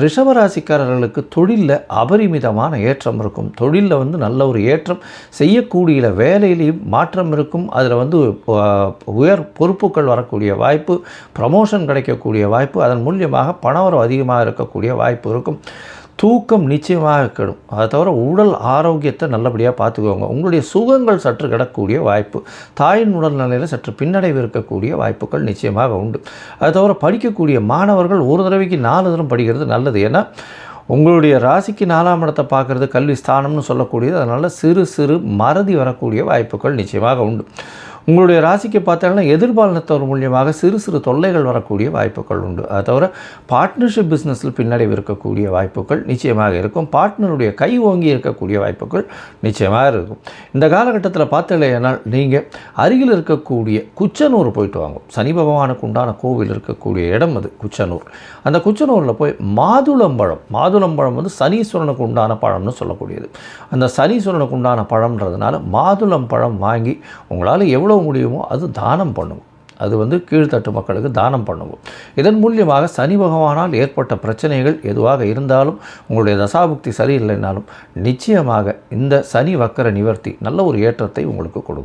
ரிஷபராசிக்காரர்களுக்கு தொழிலில் அபரிமிதமான ஏற்றம் இருக்கும். தொழிலில் நல்ல ஒரு ஏற்றம், செய்யக்கூடிய வேலையிலையும் மாற்றம் இருக்கும். அதில் உயர் பொறுப்புகள் வரக்கூடிய வாய்ப்பு, ப்ரமோஷன் கிடைக்கக்கூடிய வாய்ப்பு, அதன் மூலியமாக பணவரவு அதிகமாக இருக்கக்கூடிய வாய்ப்பு இருக்கும். தூக்கம் நிச்சயமாக கெடும். அதை தவிர உடல் ஆரோக்கியத்தை நல்லபடியாக பார்த்துக்கோங்க. உங்களுடைய சுகங்கள் சற்று கிடக்கூடிய வாய்ப்பு, தாயின் உடல்நிலையில் சற்று பின்னடைவு இருக்கக்கூடிய வாய்ப்புகள் நிச்சயமாக உண்டு. அதை தவிர படிக்கக்கூடிய மாணவர்கள் ஒரு தடவைக்கு 4 தரம் படிக்கிறது நல்லது. ஏன்னா உங்களுடைய ராசிக்கு 4ஆம் இடத்தை பார்க்குறது கல்வி ஸ்தானம்னு சொல்லக்கூடியது. அதனால் சிறு சிறு மறதி வரக்கூடிய வாய்ப்புகள் நிச்சயமாக உண்டு. உங்களுடைய ராசிக்கு பார்த்தாங்கன்னா எதிர்பாலினத்தவர் மூலியமாக சிறு சிறு தொல்லைகள் வரக்கூடிய வாய்ப்புகள் உண்டு. அதை தவிர பார்ட்னர்ஷிப் பிஸ்னஸில் பின்னடைவு இருக்கக்கூடிய வாய்ப்புகள் நிச்சயமாக இருக்கும். பார்ட்னருடைய கை ஓங்கி இருக்கக்கூடிய வாய்ப்புகள் நிச்சயமாக இருக்கும். இந்த காலகட்டத்தில் பார்த்தீங்கன்னா நீங்கள் அருகில் இருக்கக்கூடிய குச்சனூர் போயிட்டு வாங்க. சனி பகவானுக்கு உண்டான கோவில் இருக்கக்கூடிய இடம் அது குச்சனூர். அந்த குச்சனூரில் போய் மாதுளம்பழம் சனீஸ்வரனுக்கு உண்டான பழம்னு சொல்லக்கூடியது. அந்த சனீஸ்வரனுக்கு உண்டான பழம்ன்றதுனால மாதுளம்பழம் வாங்கி உங்களால் எவ்வளோ முடியுமோ அது தானம் பண்ணுங்க. அது கீழ்த்தட்டு மக்களுக்கு தானம் பண்ணுவோம். இதன் மூலியமாக சனி பகவானால் ஏற்பட்ட பிரச்சனைகள் எதுவாக இருந்தாலும், உங்களுடைய தசாபுக்தி சரியில்லைனாலும் நிச்சயமாக இந்த சனி வக்கர நிவர்த்தி நல்ல ஒரு ஏற்றத்தை உங்களுக்கு கொடுக்கும்.